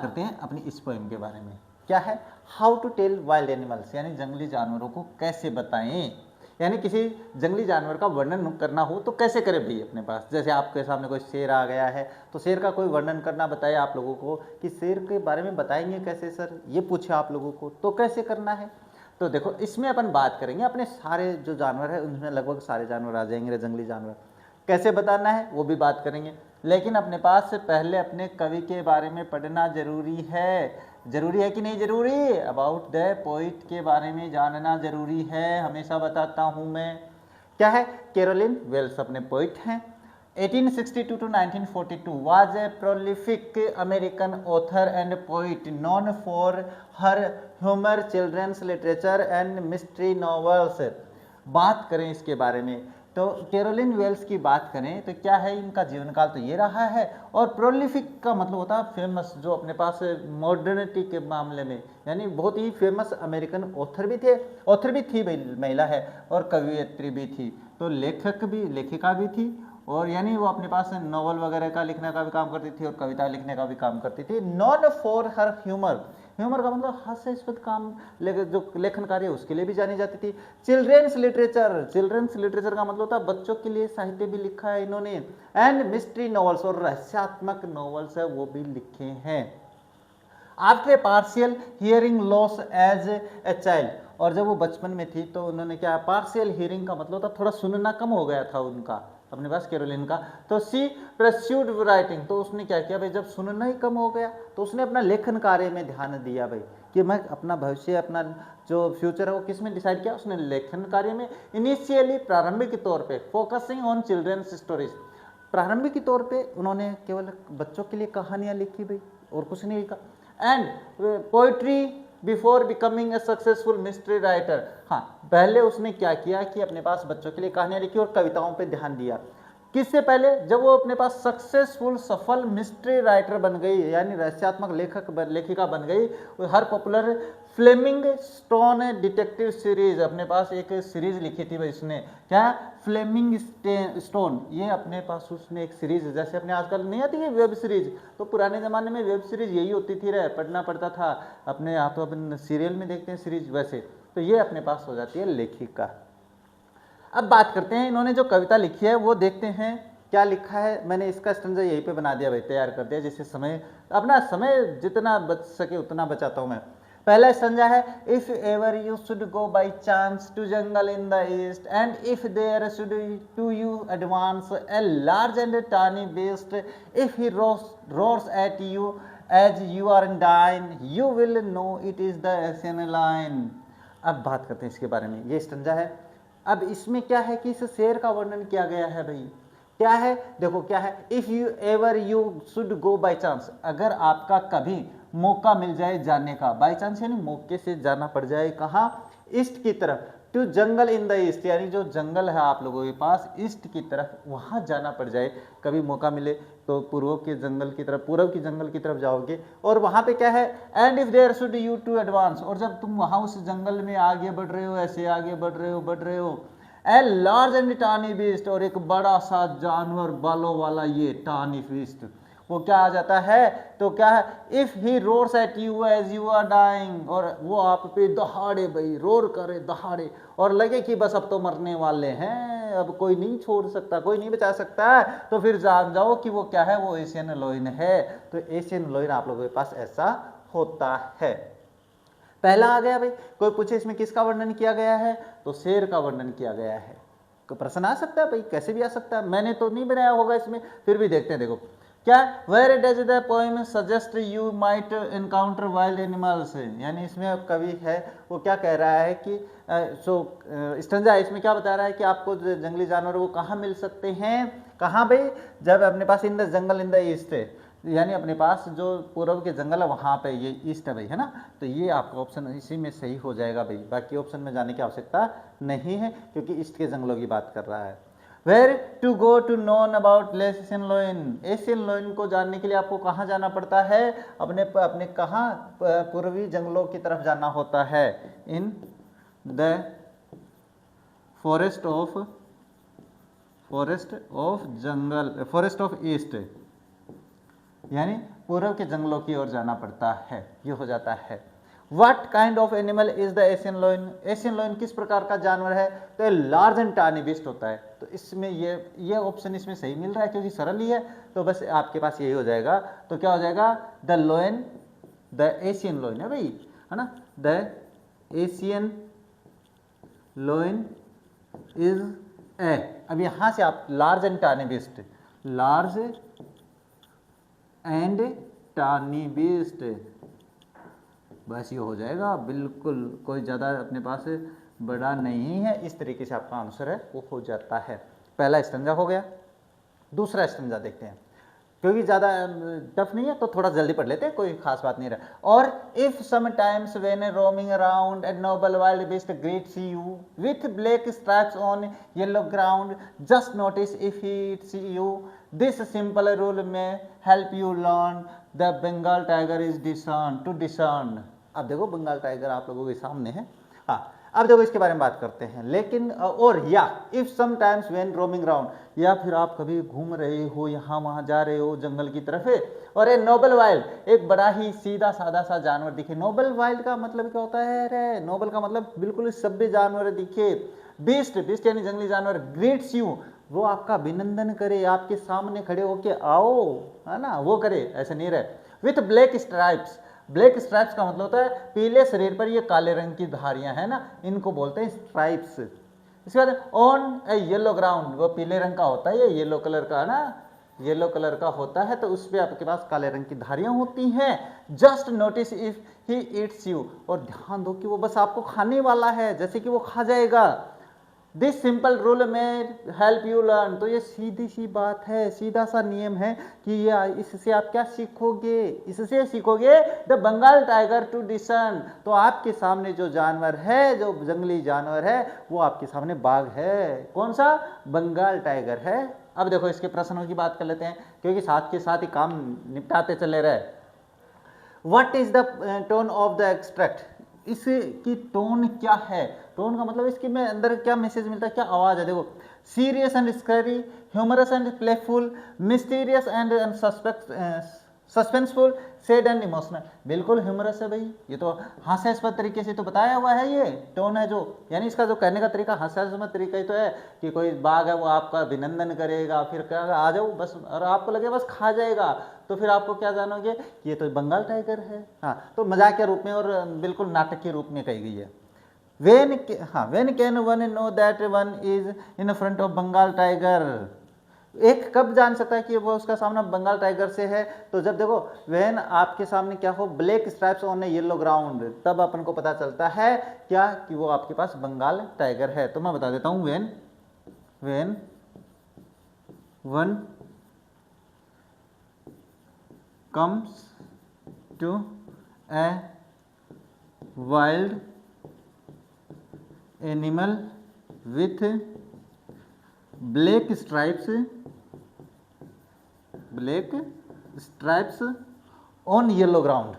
करते हैं अपनी इस पोएम के बारे में। क्या है? How to tell wild animals, यानी जंगली जानवरों को कैसे बताएं, यानी किसी जंगली जानवर का वर्णन करना हो तो कैसे करें भाई अपने पास। जैसे आपके सामने कोई शेर आ गया है तो शेर का कोई वर्णन करना बताए आप लोगों को कि शेर के बारे में बताएंगे कैसे सर, ये पूछे आप लोगों को तो कैसे करना है। तो देखो इसमें अपन बात करेंगे अपने सारे जो जानवर है उनमें लगभग सारे जानवर आ जाएंगे, जंगली जानवर कैसे बताना है वो भी बात करेंगे। लेकिन अपने पास से पहले अपने कवि के बारे में पढ़ना जरूरी है। जरूरी है कि नहीं जरूरी? अबाउट द पोइट के बारे में जानना जरूरी है, हमेशा बताता हूँ मैं। क्या है? कैरोलिन वेल्स अपने पोइट हैं। 1862 to 1942 was a prolific American author and poet known for her humor, children's literature and mystery novels। बात करें इसके बारे में तो कैरोलिन वेल्स की बात करें तो क्या है, इनका जीवन काल तो ये रहा है। और प्रोलिफिक का मतलब होता है फेमस, जो अपने पास मॉडर्निटी के मामले में यानी बहुत ही फेमस अमेरिकन ऑथर भी थे, ऑथर भी थी भाई, महिला है, और कवियत्री भी थी, तो लेखक भी, लेखिका भी थी। और यानी वो अपने पास नॉवल वगैरह का लिखने का भी काम करती थी और कविता लिखने का भी काम करती थी। Non for her humour, humour का मतलब हास्यास्पद काम जो लेखन कार्य उसके लिए भी जानी जाती थी। चिल्ड्रेंस लिटरेचर, चिल्ड्रेंस लिटरेचर का मतलब होता है बच्चों के लिए साहित्य भी लिखा है इन्होंने। एंड मिस्ट्री नॉवेल्स, और रहस्यात्मक नॉवेल्स है वो भी लिखे हैं। After a partial hearing loss as a child, और जब वो बचपन में थी तो उन्होंने क्या, पार्शियल हियरिंग का मतलब होता थोड़ा सुनना कम हो गया था उनका अपने पास कैरोलिन का, तो सी परस्यूड राइटिंग, तो उसने क्या किया भाई, जब सुनना ही कम हो गया तो उसने अपना लेखन कार्य में ध्यान दिया भाई, कि मैं अपना भविष्य, अपना जो फ्यूचर है वो किस में डिसाइड किया, उसने लेखन कार्य में। इनिशियली प्रारंभिक तौर पे फोकसिंग ऑन चिल्ड्रंस स्टोरीज, प्रारंभिक तौर पे उन्होंने केवल बच्चों के लिए कहानियां लिखी भाई और कुछ नहीं लिखा। And poetry before becoming a successful mystery writer, हाँ पहले उसने क्या किया कि अपने पास बच्चों के लिए कहानियां लिखी और कविताओं पे ध्यान दिया। किससे पहले? जब वो अपने पास सक्सेसफुल सफल मिस्ट्री राइटर बन गई, यानी रहस्यात्मक लेखिका बन गई। हर popular Fleming stone detective series, अपने पास एक सीरीज लिखी थी भाई इसने, क्या? फ्लेमिंग स्टोन, ये अपने पास उसने एक सीरीज, जैसे अपने आजकल नहीं आती है वेब सीरीज, तो पुराने ज़माने में वेब सीरीज यही होती थी, पढ़ना पड़ता था अपने, यहाँ तो अपन सीरियल में देखते हैं सीरीज, वैसे तो ये अपने पास हो जाती है लेखिका। अब बात करते हैं इन्होंने जो कविता लिखी है वो देखते हैं क्या लिखा है। मैंने इसका स्टैंजा यहीं पे बना दिया भाई, तैयार कर दिया, जिससे समय, अपना समय जितना बच सके उतना बचाता हूँ मैं। पहला स्टैंजा है, if ever you should go by chance to jungle in the east and if there should to you advance a large and tawny beast, if he roars at you as you are in dine you will know it is the Asian lion. अब बात करते हैं इसके बारे में, ये stanza है। अब इसमें क्या है कि इस शेर का वर्णन किया गया है भाई, क्या है देखो, क्या है, if you ever you should go by chance, अगर आपका कभी मौका मिल जाए जाने का, बाय चांस यानी मौके से जाना पड़ जाए, कहाँ? ईस्ट की तरफ, to jungle in the east, यानी जो जंगल है आप लोगों के पास ईस्ट की तरफ, वहां जाना पड़ जाए, कभी मौका मिले तो पूर्व के जंगल की तरफ, पूर्व की जंगल की तरफ जाओगे, और वहां पे क्या है, and if there should you to advance, और जब तुम वहां उस जंगल में आगे बढ़ रहे हो, ऐसे आगे बढ़ रहे हो, ए लार्ज एंड टानी बीस्ट, और एक बड़ा सा जानवर बालों वाला ये टानी बीस्ट, वो क्या आ जाता है, तो क्या है, if he roars at you as you are dying, और वो आप पे दहाड़े भाई, रोर करे दहाड़े, और लगे कि बस अब तो मरने वाले हैं, अब कोई नहीं छोड़ सकता, कोई नहीं बचा सकता है, तो फिर जान जाओ कि वो क्या है, वो एशियन लोइन है। तो एशियन लोइन आप लोगों के पास ऐसा होता है। पहला आ गया भाई, कोई पूछे इसमें किसका वर्णन किया गया है, तो शेर का वर्णन किया गया है। प्रश्न आ सकता है भाई, कैसे भी आ सकता है, मैंने तो नहीं बनाया होगा इसमें, फिर भी देखते हैं। देखो क्या, where does the poem suggest you might encounter wild animals, यानी इसमें कवि है वो क्या कह रहा है कि स्टैंजा इसमें क्या बता रहा है कि आपको जंगली जानवर वो कहाँ मिल सकते हैं, कहाँ भाई, जब अपने पास in the jungle in the east, यानी अपने पास जो पूर्व के जंगल है वहाँ पे, ये ईस्ट है भाई, है ना, तो ये आपका ऑप्शन इसी में सही हो जाएगा भाई, बाकी ऑप्शन में जाने की आवश्यकता नहीं है क्योंकि ईस्ट के जंगलों की बात कर रहा है। Where to go to known about Asian lion, Asian lion को जानने के लिए आपको कहाँ जाना पड़ता है, अपने कहाँ, पूर्वी जंगलों की तरफ जाना होता है, in the forest of east, यानी पूर्व के जंगलों की ओर जाना पड़ता है, ये हो जाता है। What kind of animal is the Asian lion? Asian lion किस प्रकार का जानवर है? तो लार्ज एंड टार्नी बीस्ट होता है। तो इसमें ये ऑप्शन इसमें सही मिल रहा है क्योंकि सरल ही है, तो बस आपके पास यही हो जाएगा। तो क्या हो जाएगा? The lion, the Asian lion है भाई, है ना, the Asian lion is A. अब यहां से आप large and tawny beast, large and tawny beast, बस ये हो जाएगा, बिल्कुल कोई ज़्यादा अपने पास बड़ा नहीं है। इस तरीके से आपका आंसर है वो हो जाता है। पहला स्टंजा हो गया। दूसरा स्टंजा देखते हैं, क्योंकि ज़्यादा टफ नहीं है तो थोड़ा जल्दी पढ़ लेते हैं, कोई खास बात नहीं रहा। और if sometimes when roaming around a noble wild beast greets you with black stripes on yellow ground, just notice if he eats you, this simple rule may help you learn the Bengal tiger is discern to discern. अब देखो Bengal tiger आप लोगों के सामने है। हाँ, अब देखो इसके बारे में बात करते हैं। लेकिन और या if sometimes when roaming round, या फिर आप कभी घूम रहे हो, यहाँ वहाँ जा रहे हो जंगल की तरफ है, और ए नोबल वाइल्ड, एक बड़ा ही सीधा सादा सा जानवर दिखे। नोबल वाइल्ड का मतलब क्या होता है? अरे नोबल का मतलब बिल्कुल सभ्य जानवर दिखे। बीस्ट, बीस्ट यानी जंगली जानवर, ग्रीट्स यू, वो आपका अभिनंदन करे, आपके सामने खड़े होके आओ, है ना, वो करे, ऐसे नहीं रहे। With black stripes, black stripes का मतलब होता है पीले शरीर पर ये काले रंग की धारियां है ना, इनको बोलते हैं स्ट्राइप्स। इसके बाद ऑन ए येलो ग्राउंड, वो पीले रंग का होता है, ये येलो कलर का है ना, येलो कलर का होता है, तो उस पर आपके पास काले रंग की धारियां होती हैं। Just notice if he eats you, और ध्यान दो कि वो बस आपको खाने वाला है, जैसे कि वो खा जाएगा। This simple rule may help you learn, तो ये सीधी सी बात है, सीधा सा नियम है कि ये इससे आप क्या सीखोगे? इससे सीखोगे the Bengal tiger to discern. तो आपके सामने जो जानवर है, जो जंगली जानवर है, वो आपके सामने बाघ है। कौन सा? बंगाल टाइगर है। अब देखो इसके प्रश्नों की बात कर लेते हैं, क्योंकि साथ के साथ ही काम निपटाते चले रहे। What is the tone of the extract, इसकी टोन क्या है? टोन का मतलब इसके में अंदर क्या मैसेज मिलता है, क्या आवाज है? देखो, serious and scary, humorous and playful, mysterious and suspenseful, sad and emotional. बिल्कुल ह्यूमरस है भाई, ये तो हास्यास्पद तरीके से तो बताया हुआ है, ये टोन है जो, यानी इसका जो कहने का तरीका हास्यास्पद तरीका ही तो है कि कोई बाघ है वो आपका अभिनंदन करेगा, फिर क्या आ जाओ बस, और आपको लगे बस खा जाएगा, तो फिर आपको क्या जानोगे कि ये तो बंगाल टाइगर है। हाँ, तो मजाक के रूप में और बिल्कुल नाटक के रूप में कही गई है। when can one know that one is in front of Bengal tiger, एक कब जान सकता है कि वो उसका सामना बंगाल टाइगर से है? तो जब देखो व्हेन आपके सामने क्या हो, black stripes on A yellow ground, तब अपन को पता चलता है क्या कि वो आपके पास बंगाल टाइगर है। तो मैं बता देता हूं, when one comes to a wild animal with black stripes on yellow ground,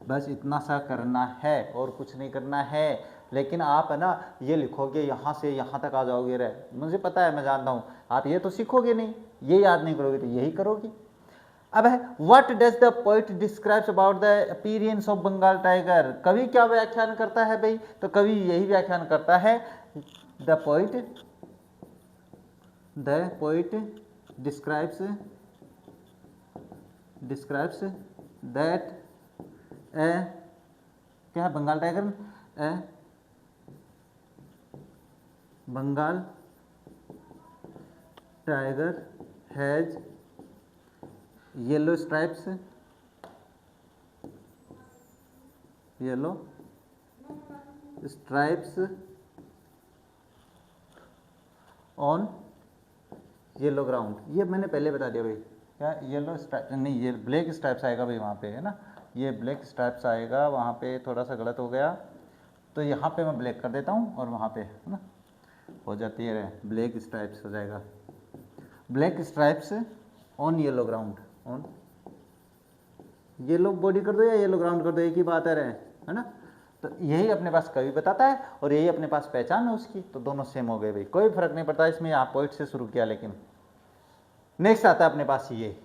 बस इतना सा करना है और कुछ नहीं करना है। लेकिन आप है ना ये लिखोगे यहाँ से यहाँ तक आ जाओगे रे, मुझे पता है, मैं जानता हूँ, आप ये तो सीखोगे नहीं, ये याद नहीं करोगे, तो यही करोगे। अब है what does the poet describes about the appearance of Bengal tiger, कवि क्या व्याख्यान करता है भाई? तो कवि यही व्याख्यान करता है, the poet describes that a, क्या है Bengal tiger? A Bengal tiger has yellow stripes on yellow ground. ये मैंने पहले बता दिया भाई, क्या येलो स्ट्राइप नहीं, ये ब्लैक स्ट्राइप्स आएगा भाई वहाँ पे, है ना, ये ब्लैक स्ट्राइप्स आएगा वहाँ पे, थोड़ा सा गलत हो गया, तो यहाँ पे मैं ब्लैक कर देता हूँ और वहाँ पे है ना हो जाती है ब्लैक स्ट्राइप्स हो जाएगा, black stripes on yellow ground, on yellow body कर दो या येलो ग्राउंड कर दो, एक ही बात है ना। तो यही अपने पास कवि बताता है और यही अपने पास पहचान है उसकी, तो दोनों सेम हो गए भाई, कोई फर्क नहीं पड़ता इसमें। आप पोइट से शुरू किया, लेकिन नेक्स्ट आता है अपने पास ये,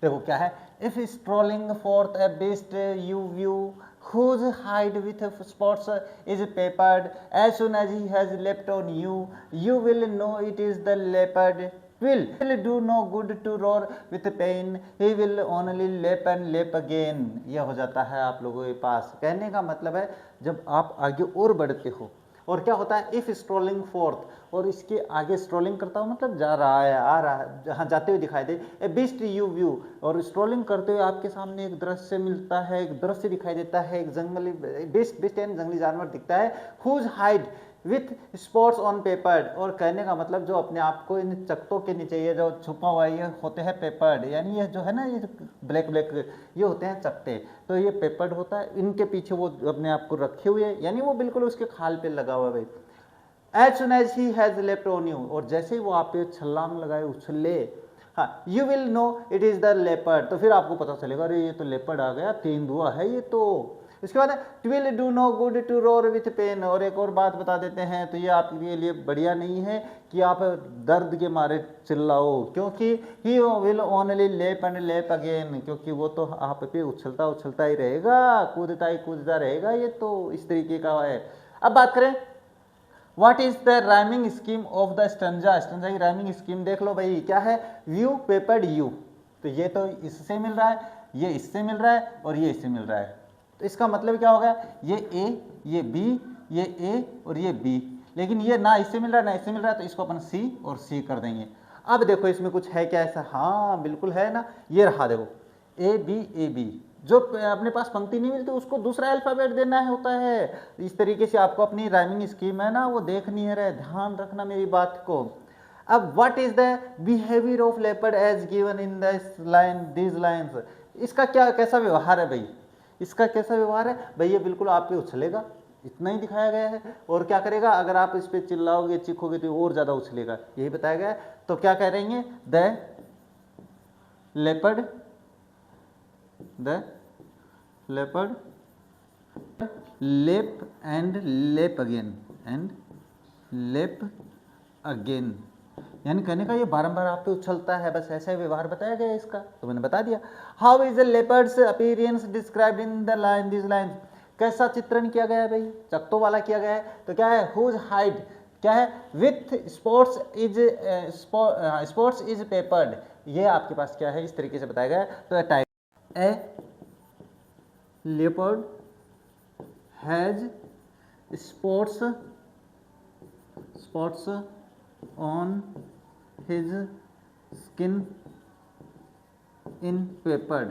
देखो क्या है, if strolling fourth A best you view whose hide with spots is papered, as soon as he has leapt on you, you will know it is the leopard. Will do no good to roar with pain, he will only leap and leap again. यह हो जाता है आप लोगों के पास। कहने का मतलब है जब आप आगे और बढ़ते हो, और क्या होता है, इफ स्ट्रोलिंग फोर्थ, और इसके आगे स्ट्रोलिंग करता हूँ मतलब जा रहा है, आ रहा है, जहाँ जाते हुए दिखाई दे, ए बिस्ट यू व्यू, और स्ट्रोलिंग करते हुए आपके सामने एक दृश्य मिलता है, एक दृश्य दिखाई देता है, एक जंगली बिस्ट यानी जंगली जानवर दिखता है, whose hide with spots on peppered, और कहने का मतलब जो अपने आप को इन चकतों के नीचे ये जो छुपा हुआ ये होते हैं पेपर्ड, यानी ये जो है ना ये ब्लैक ब्लैक ये होते हैं चकते, तो ये पेपर्ड होता है, इनके पीछे वो अपने आप को रखे हुए, यानी वो बिल्कुल उसके खाल पे लगा हुआ भाई। As soon as he has left on you, और जैसे ही वो आप पे छलांग लगाए उछले, हाँ, you will know it is the leopard, तो फिर आपको पता चलेगा अरे ये तो लेपर्ड आ गया, तेंदुआ है ये तो। इसके बाद will do no good to roar with pain, और एक और बात बता देते हैं, तो ये आपके लिए बढ़िया नहीं है कि आप दर्द के मारे चिल्लाओ, क्योंकि ही विल ओनली लेप एंड लेप अगेन, क्योंकि वो तो आप पे उछलता उछलता ही रहेगा, कूदता रहेगा, ये तो इस तरीके का है। अब बात करें what is the rhyming scheme of the stanza, stanza की राइमिंग स्कीम देख लो भाई, क्या है, व्यू पेपर्ड यू, तो ये तो इससे मिल रहा है, ये इससे मिल रहा है, और ये इससे मिल रहा है, तो इसका मतलब क्या होगा, ये ए, ये बी, ये ए और ये बी, लेकिन ये ना इससे मिल रहा है ना इससे मिल रहा है, तो इसको अपन सी और सी कर देंगे। अब देखो इसमें कुछ है क्या ऐसा, हाँ बिल्कुल है ना, ये रहा देखो ए बी, जो अपने पास पंक्ति नहीं मिलती उसको दूसरा अल्फाबेट देना है होता है। इस तरीके से आपको अपनी राइमिंग स्कीम है ना वो देखनी है, ध्यान रखना मेरी बात को। अब what is the behaviour of leopard as given in this line, these lines, इसका क्या कैसा व्यवहार है भाई, इसका कैसा व्यवहार है भाई, ये बिल्कुल आप पे उछलेगा, इतना ही दिखाया गया है, और क्या करेगा अगर आप इस पे चिल्लाओगे चीखोगे तो और ज़्यादा उछलेगा, यही बताया गया है। तो क्या कह रहे हैं, द लेपर्ड लेप एंड लेप अगेन, यानी कहने का ये बारंबार आप पे उछलता है, बस ऐसा ही व्यवहार बताया गया है इसका, तो मैंने बता दिया। How is the leopards appearance described in the line, this line, कैसा चित्रण किया गया है भाई, चकतों वाला किया गया है, तो क्या है, हुज हाइड क्या है, विथ स्पोर्ट्स इज पेपर्ड, ये आपके पास क्या है इस तरीके से बताया गया है। तो type A leopard has spots on his skin in papered,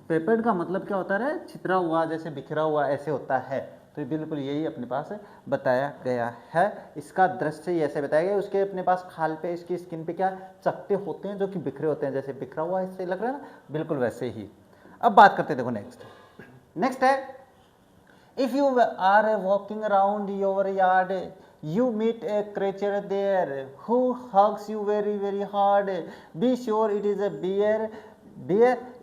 peppered का मतलब क्या होता है, छितरा हुआ, जैसे बिखरा हुआ ऐसे होता है, तो बिल्कुल यही अपने पास बताया गया है। इसका दृश्य ऐसे बताया गया, उसके अपने पास खाल पे इसकी स्किन पे क्या चकते होते हैं जो कि बिखरे होते हैं, जैसे बिखरा हुआ इससे लग रहा है ना, बिल्कुल वैसे ही। अब बात करते हैं, देखो नेक्स्ट है, if you are walking around your yard you meet a creature there who hugs you very hard, be sure it is a bear,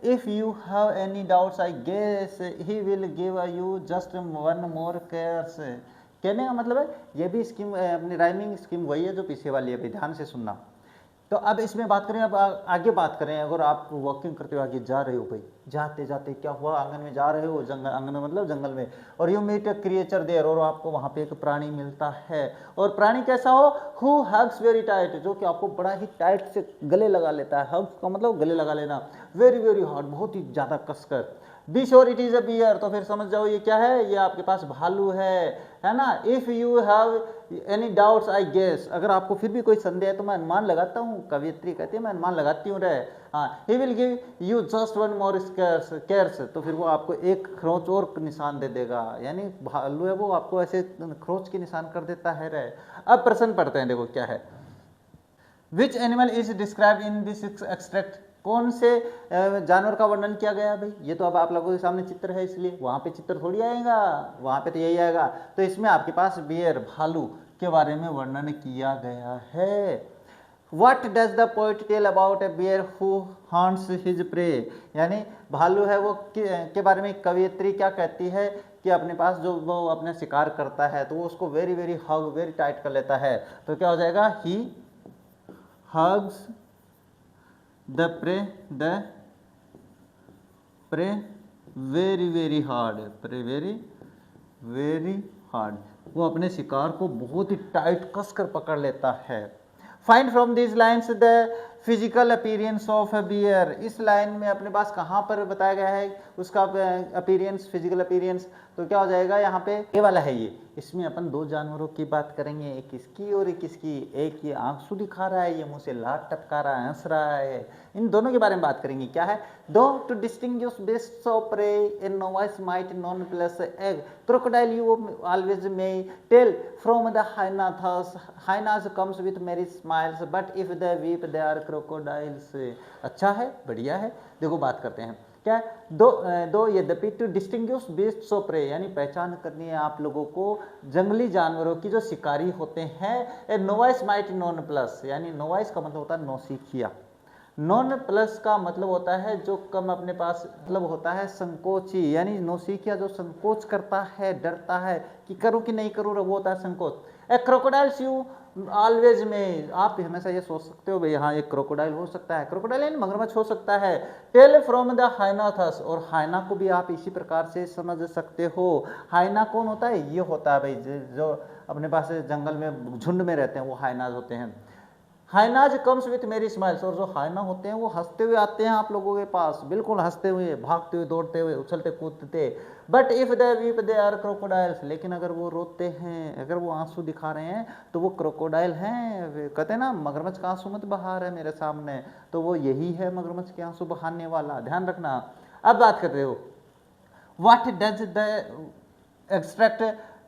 if you have any doubts I guess he will give you just one more curse। कहने का मतलब है ये भी scheme अपनी rhyming scheme वही है जो पीछे वाली है, ध्यान से सुनना। तो अब इसमें बात करें, अब आगे बात करें, अगर आप वॉकिंग करते हुए आगे जा रहे हो भाई, जाते जाते क्या हुआ, आंगन में जा रहे हो, आंगन में मतलब जंगल में, और you meet a creature there, और आपको वहाँ पे एक प्राणी मिलता है, और प्राणी कैसा हो, हु हग्स वेरी टाइट, जो कि आपको बड़ा ही टाइट से गले लगा लेता है, हग्स का मतलब गले लगा लेना, वेरी हार्ड, बहुत ही ज़्यादा कसकर। Be sure it is a bear, तो फिर समझ जाओ ये क्या है, ये आपके पास भालू है ना। If you have any doubts I guess, अगर आपको फिर भी कोई संदेह है तो मैं अनुमान लगाता हूँ, कवियत्री कहती है मैं अनुमान लगाती हूँ रे, हाँ, he will give you just one more cares, तो फिर वो आपको एक खरोंच और निशान दे देगा, यानी भालू है वो आपको ऐसे खरोंच के निशान कर देता है रे। अब प्रश्न पढ़ते हैं, देखो क्या है, which animal is describe in this extract, कौन से जानवर का वर्णन किया गया भाई, ये तो अब आप लोगों के सामने चित्र है इसलिए, वहाँ पे चित्र थोड़ी आएगा, वहाँ पे तो यही आएगा, तो इसमें आपके पास बियर भालू के बारे में वर्णन किया गया है। What does the poet tell about a bear who haunts his prey, यानी भालू है वो के बारे में कवियत्री क्या कहती है कि अपने पास जो वो अपने शिकार करता है तो वो उसको very very hug very tight कर लेता है। तो क्या हो जाएगा, he hugs the prey very very hard, prey very very hard, वो अपने शिकार को बहुत ही टाइट कसकर पकड़ लेता है। Find from this lines the physical appearance of a bear, इस लाइन में अपने पास कहाँ पर बताया गया है उसका अपीयरेंस, फिजिकल अपीयरेंस, तो क्या हो जाएगा यहाँ पे ये वाला है ये। इसमें अपन दो जानवरों की बात करेंगे, एक इसकी और एक इसकी। एक ये आंसू दिखा रहा है, ये मुंह से लात टपका रहा है, हंस रहा है, इन दोनों के बारे में बात करेंगे। क्या है, दो to distinguish beast of prey in novice might non plus एग crocodile you always may tell from the हाइनाथस, hyenas comes with merry smiles but if they weep they are crocodiles. अच्छा है, बढ़िया है। देखो बात करते हैं क्या है, दो यद्यपि टू डिस्टिंग्विश बेस्ट्स ऑफ प्रे, यानी पहचान करनी है आप लोगों को जंगली जानवरों की जो शिकारी होते हैं। ए नोवाइस माइट नॉन प्लस, यानी नोवाइस का मतलब होता है नौसिखिया, नॉन प्लस का मतलब होता है जो कम अपने पास, मतलब होता है संकोची, यानी नौसिखिया जो संकोच करता है, डरता है कि करूं कि नहीं करूं, वो होता है संकोच। ए क्रोकोडाइल्स यू ऑलवेज में, आप हमेशा ये सोच सकते हो भाई हाँ एक क्रोकोडाइल हो सकता है, क्रोकोडाइल यानी मगरमच्छ हो सकता है। टेल फ्रॉम द हाइनाथस, और हाइना को भी आप इसी प्रकार से समझ सकते हो। हाइना कौन होता है, ये होता है भाई जो अपने पास जंगल में झुंड में रहते हैं, वो हाइनाज होते हैं। Hyenas comes with merry smiles, और जो हाइना होते हैं वो हंसते हुए आते हैं आप लोगों के पास, बिल्कुल हंसते हुए, भागते हुए, दौड़ते हुए, उछलते कूदते। But if they weep they are crocodiles, लेकिन अगर वो रोते हैं, अगर वो आंसू दिखा रहे हैं तो वो क्रोकोडाइल हैं। कहते हैं ना मगरमच्छ का आंसू मत बहा रहे मेरे सामने, तो वो यही है मगरमच्छ के आंसू बहाने वाला, ध्यान रखना। अब बात करते हो what does the extract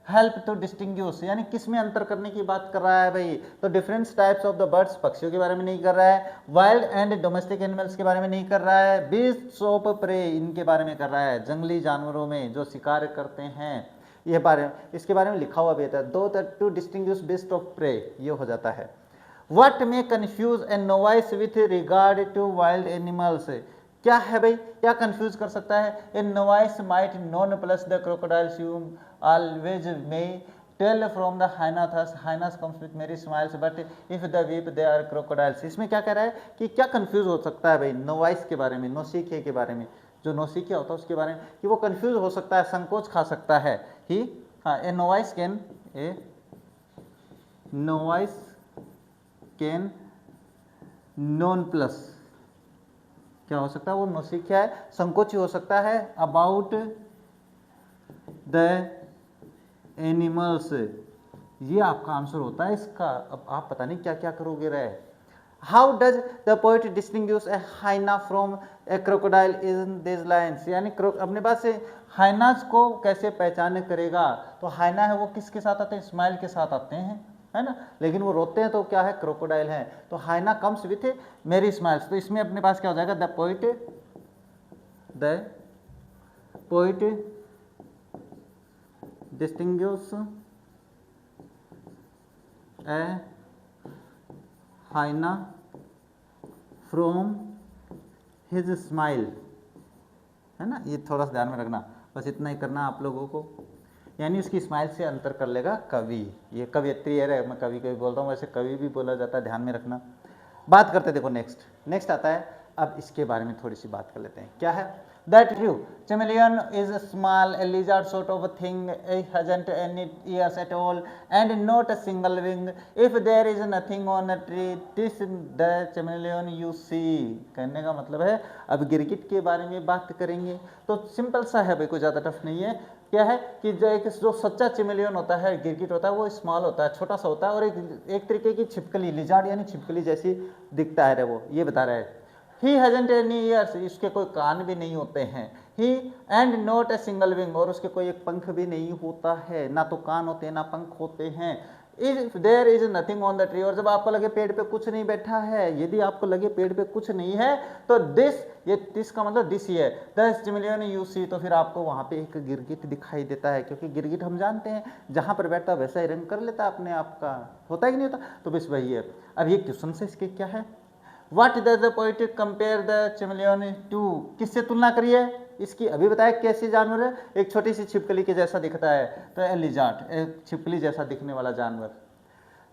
help to distinguish, यानी किस में अंतर करने की बात कर रहा है भाई, तो different types of the birds, पक्षियों के बारे में नहीं कर रहा है, वाइल्ड एंड डोमेस्टिक एनिमल्स के बारे में नहीं कर रहा है, बीस्ट्स ऑफ प्रे इनके बारे में कर रहा है, जंगली जानवरों में जो शिकार करते हैं ये बारे, इसके बारे में लिखा हुआ भी था। दो to distinguish beast of prey ये हो जाता है। What may confuse and novice with regard to wild animals, क्या है भाई, क्या कंफ्यूज कर सकता है, in novice might non plus the crocodiles you always may tell from the हाइनाथस, hyenas comes with merry smiles but if the weep they are crocodiles. इसमें क्या कह रहा है कि क्या कंफ्यूज हो सकता है भाई नोवाइस के बारे में, नौसिखिया के बारे में, जो नौसिखिया होता है उसके बारे में, कि वो कंफ्यूज हो सकता है, संकोच खा सकता है। ही हाँ, ए नोवाइस कैन नॉन प्लस, क्या हो सकता है, वो नौसिखिया है, संकोची हो सकता है, अबाउट द एनिमल्स, ये आपका आंसर होता है इसका। अब आप पता नहीं क्या क्या करोगे रहे। How does the poet distinguish a hyena from a crocodile in this lines, यानी अपने पास से हाइनास को कैसे पहचान करेगा, तो हाइना है वो किसके साथ आते हैं, स्माइल के साथ आते हैं, है ना, लेकिन वो रोते हैं तो क्या है, क्रोकोडाइल है। तो hyena comes with merry smiles, तो इसमें अपने पास क्या हो जाएगा, the poet distinguish a hyena from his smile, है ना, ये थोड़ा सा ध्यान में रखना, बस इतना ही करना आप लोगों को, यानी उसकी स्माइल से अंतर कर लेगा कवि, ये कवियत्री है, मैं कभी कभी बोलता हूँ, वैसे कवि भी बोला जाता है, ध्यान में रखना। बात करते देखो नेक्स्ट आता है, अब इसके बारे में थोड़ी सी बात कर लेते हैं। क्या है, that true chameleon is a small a lizard sort of a thing, it hasn't any ears at all and not a single wing, if there is nothing on a tree this the chameleon you see, कहने का मतलब है अब गिरगिट के बारे में बात करेंगे, तो सिंपल सा है भाई, कोई ज़्यादा टफ नहीं है। क्या है कि जो सच्चा चिमेलियन होता है, गिरगिट होता है, वो स्मॉल होता है, छोटा सा होता है, और एक तरीके की छिपकली, लिजार्ड यानी छिपकली जैसी दिखता है वो, ये बता रहा है। ही हैजंट एनी ईयर्स, इसके कोई कान भी नहीं होते हैं। He and not a single wing, और उसके कोई एक पंख भी नहीं होता है, ना तो कान होते हैं ना पंख होते हैं। Is there is nothing on the tree, और जब आपको लगे पेड़ पे कुछ नहीं बैठा है, यदि आपको लगे पेड़ पे कुछ नहीं है तो दिस, ये दिस का मतलब दिस ही है, द स्टिमुलियन यू सी, तो फिर आपको वहाँ पे एक गिरगिट दिखाई देता है, क्योंकि गिरगिट हम जानते हैं जहाँ पर बैठता है वैसा ही रंग कर लेता है अपने आप का, होता है कि नहीं होता, तो बस वही है। अब ये क्वेश्चन से इसके क्या है, what does the poet compare the chameleon to, किससे तुलना करिए इसकी, अभी बताया कैसे जानवर है, एक छोटी सी छिपकली के जैसा दिखता है, तो ए लिजार्ड, एक छिपकली जैसा दिखने वाला जानवर।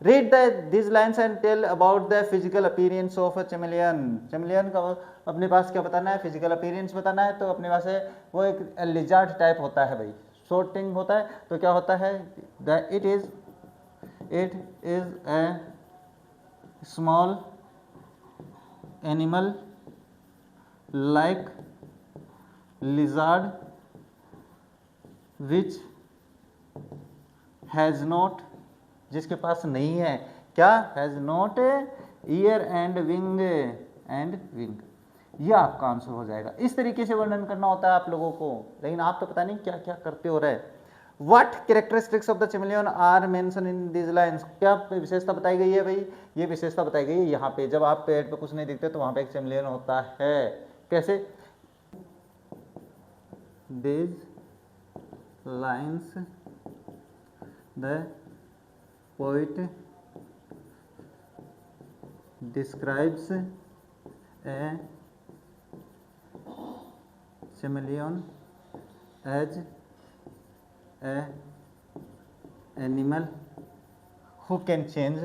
Read this lines and tell about the physical appearance of a chameleon, chameleon का अपने पास क्या बताना है, फिजिकल अपीयरेंस बताना है, तो अपने पास है वो एक लिजार्ड टाइप होता है भाई, शॉर्टिंग होता है, तो क्या होता है, it is a small animal like lizard which has not, जिसके पास नहीं है क्या, has not ear and wing, ये आपका आंसर हो जाएगा। इस तरीके से वर्णन करना होता है आप लोगों को, लेकिन आप तो पता नहीं क्या क्या करते हो रहे। What characteristics of the chameleon are mentioned in these lines, क्या विशेषता बताई गई है भाई, ये विशेषता बताई गई है यहाँ पे, जब आप पेड़ पे कुछ नहीं दिखते तो वहाँ पे एक चैमेलियन होता है, कैसे, these lines the poet describes a chameleon as a animal who can change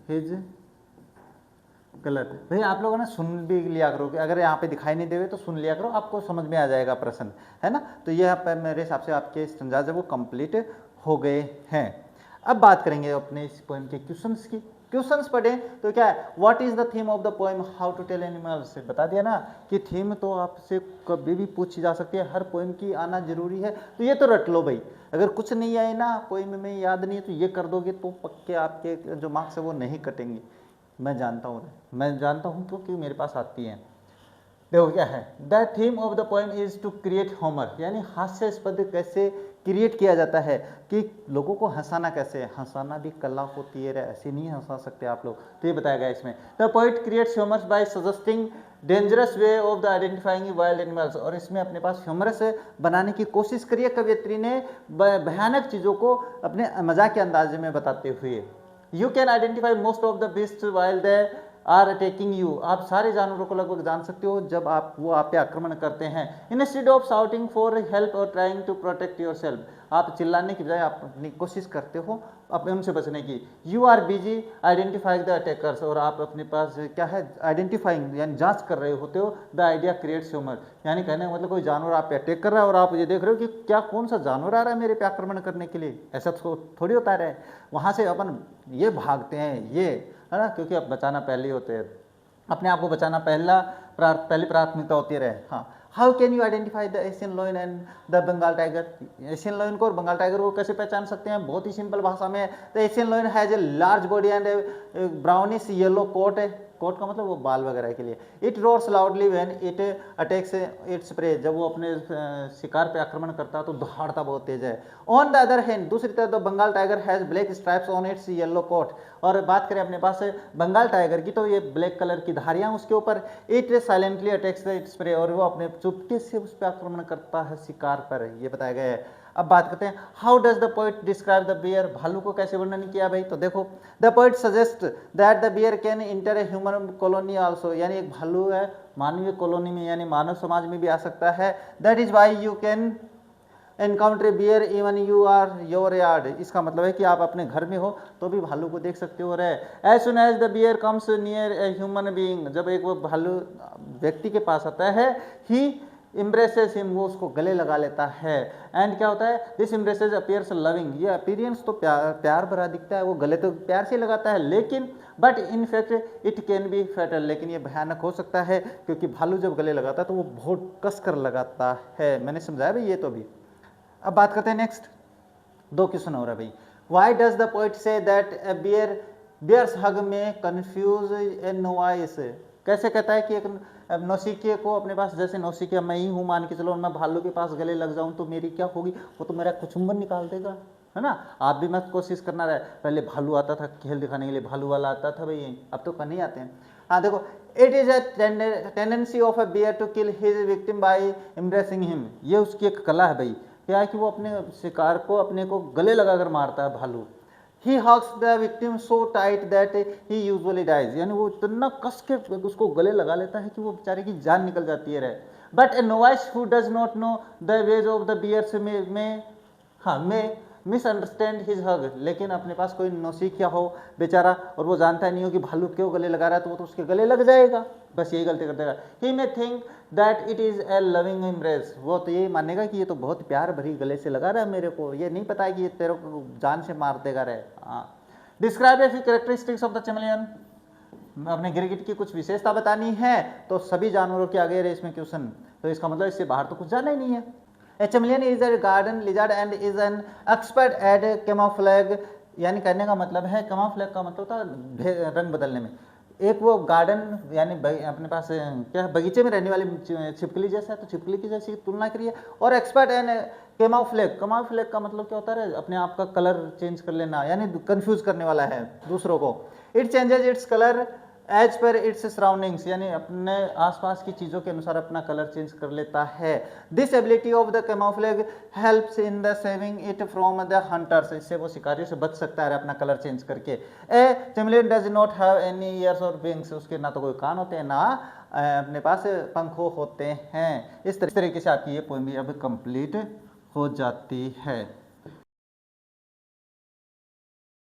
his colour. भाई आप लोगों ने सुन भी लिया करो कि अगर यहाँ पे दिखाई नहीं देवे तो सुन लिया करो, आपको समझ में आ जाएगा प्रश्न, है ना। तो ये आप मेरे हिसाब से आपके स्टैंजा जो वो कंप्लीट हो गए हैं। अब बात करेंगे अपने इस पोएम के क्वेश्चंस की। क्वेश्चंस पढ़े तो क्या है, what is the theme of the poem, how to tell animals, बता दिया ना कि थीम तो आपसे कभी भी पूछी जा सकती है, हर पोएम की आना जरूरी है, तो ये तो रट लो भाई। अगर कुछ नहीं आए ना पोएम में, याद नहीं है, तो ये कर दोगे तो पक्के आपके जो मार्क्स है वो नहीं कटेंगे, मैं जानता हूँ क्योंकि मेरे पास आती हैं। देखो क्या है, the theme of the poem is to create humour, यानी हास्यास्पद कैसे क्रिएट किया जाता है, कि लोगों को हंसाना कैसे है, हंसाना भी कला होती है, ऐसे नहीं हंसा सकते आप लोग, तो ये बताया गया इसमें। The poet creates humours by suggesting dangerous way of the identifying wild animals, और इसमें अपने पास ह्यूमरस बनाने की कोशिश करी है कवयित्री ने, भयानक चीज़ों को अपने मजाक के अंदाजे में बताते हुए। You can identify most of the beasts while they are attacking you, आप सारे जानवरों को लगभग जान सकते हो जब वो आप पे आक्रमण करते हैं। Instead of shouting for help or trying to protect yourself, आप चिल्लाने की बजाय आप अपनी कोशिश करते हो अपने उनसे बचने की। You are busy identifying the attackers, और आप अपने पास क्या है, आइडेंटिफाइंग यानी जांच कर रहे होते हो। द आइडिया क्रिएट्स ह्यूमर, यानी कहने का मतलब कोई जानवर आप पे अटैक कर रहा है और आप ये देख रहे हो कि क्या कौन सा जानवर आ रहा है मेरे पे आक्रमण करने के लिए, ऐसा थोड़ी होता है। वहाँ से अपन ये भागते हैं, ये है ना, क्योंकि अब बचाना पहले होते हैं, अपने आप को बचाना पहली प्राथमिकता होती है। हाँ, how can you identify the Asian lion and the Bengal tiger, Asian lion को और बंगाल टाइगर को कैसे पहचान सकते हैं, बहुत ही सिंपल भाषा में। The Asian lion has a large body and brownish yellow coat, coat का मतलब वो बाल वगैरह के लिए। It roars loudly when it attacks its prey, जब वो अपने शिकार पे आक्रमण करता है तो दहाड़ता बहुत तेज है। ऑन द अदर हैंड, दूसरी तरफ the Bengal tiger has black stripes on its yellow coat, और बात करें अपने पास बंगाल टाइगर की तो ये ब्लैक कलर की धारियां उसके ऊपर। It silently attacks its pray, और वो अपने चुपके से उस पर आक्रमण करता है शिकार पर, ये बताया गया है। अब बात करते हैं, how does the poet describe the bear, भालू को कैसे वर्णन किया भाई, तो देखो the poet suggest that the bear can enter a human colony also, यानी एक भालू है मानवीय कॉलोनी में यानी मानव समाज में भी आ सकता है। That is why you can encounter bear even you are your yard, इसका मतलब है कि आप अपने घर में हो तो भी भालू को देख सकते हो। रहे as soon as the bear comes near a human being, जब एक वो भालू व्यक्ति के पास आता है, ही इम्ब्रेसेस हिम, वो उसको गले लगा लेता है। एंड क्या होता है, दिस इम्ब्रेसेस अपीयर्स लविंग, ये अपीयरेंस तो प्यार भरा दिखता है, वो गले तो प्यार से लगाता है, लेकिन but in fact it can be fatal, लेकिन ये भयानक हो सकता है, क्योंकि भालू जब गले लगाता है तो वो बहुत कस कर लगाता है। मैंने समझाया भाई ये तो भी। अब बात करते हैं नेक्स्ट, दो क्वेश्चन हो रहा है भाई। Why does the poet say that a bear's hug may confuse A novice, कैसे कहता है कि एक अब नौसिखिए को अपने पास, जैसे नौसिखिया मैं ही हूँ मान के चलो, मैं भालू के पास गले लग जाऊँ तो मेरी क्या होगी, वो तो मेरा कुचुम्बन निकाल देगा, है ना। आप भी मत कोशिश करना रहे, पहले भालू आता था खेल दिखाने के लिए, भालू वाला आता था भाई, अब तो नहीं आते हैं। हाँ देखो, it is a tendency of a bear to kill his victim by embracing him, ये उसकी एक कला है भाई, क्या है कि वो अपने शिकार को अपने को गले लगाकर मारता है भालू। He hugs the victim so tight that he usually dies, यानी वो इतना कस के उसको गले लगा लेता है कि वो बेचारे की जान निकल जाती है। But a novice who does not know the ways of the bears में हाँ में मिसअंडरस्टैंड हिज हग, लेकिन अपने पास कोई नौसिखिया हो बेचारा और वो जानता नहीं हो कि भालू क्यों गले लगा रहा है, तो वो तो उसके गले लग जाएगा, बस यही गलती कर देगा। He may think that it is a loving embrace, वो तो यही मानेगा कि ये तो बहुत प्यार भरी गले से लगा रहा है मेरे को, ये नहीं पता है कि ये तेरे को जान से मार देगा रे। हाँ, describe a few characteristics of the chameleon, अपने गिरगिट की कुछ विशेषता बतानी है तो सभी जानवरों के आगे रेस में क्वेश्चन, तो इसका मतलब इससे बाहर तो कुछ जाना ही नहीं है। A chameleon is a garden lizard and is an expert at camouflage, यानी कहने का मतलब है camouflage का मतलब होता रंग बदलने में। एक वो गार्डन यानी अपने पास क्या बगीचे में रहने वाली छिपकली जैसा है, तो छिपकली की जैसी तुलना करिए, और एक्सपर्ट एंड कैमोफ्लेज, कैमोफ्लेज का मतलब क्या होता है, अपने आप का कलर चेंज कर लेना, यानी कंफ्यूज करने वाला है दूसरों को। It changes its colour as per its surroundings, यानी अपने आसपास की चीज़ों के अनुसार अपना कलर चेंज कर लेता है। This ability of the camouflage helps in the saving it from the hunters, इससे वो शिकारियों से बच सकता है अपना कलर चेंज करके। A chameleon does not have any ears और विंग्स, उसके ना तो कोई कान होते हैं ना अपने पास पंखों होते हैं। इस तरीके से आपकी ये पोएम भी अब कंप्लीट हो जाती है।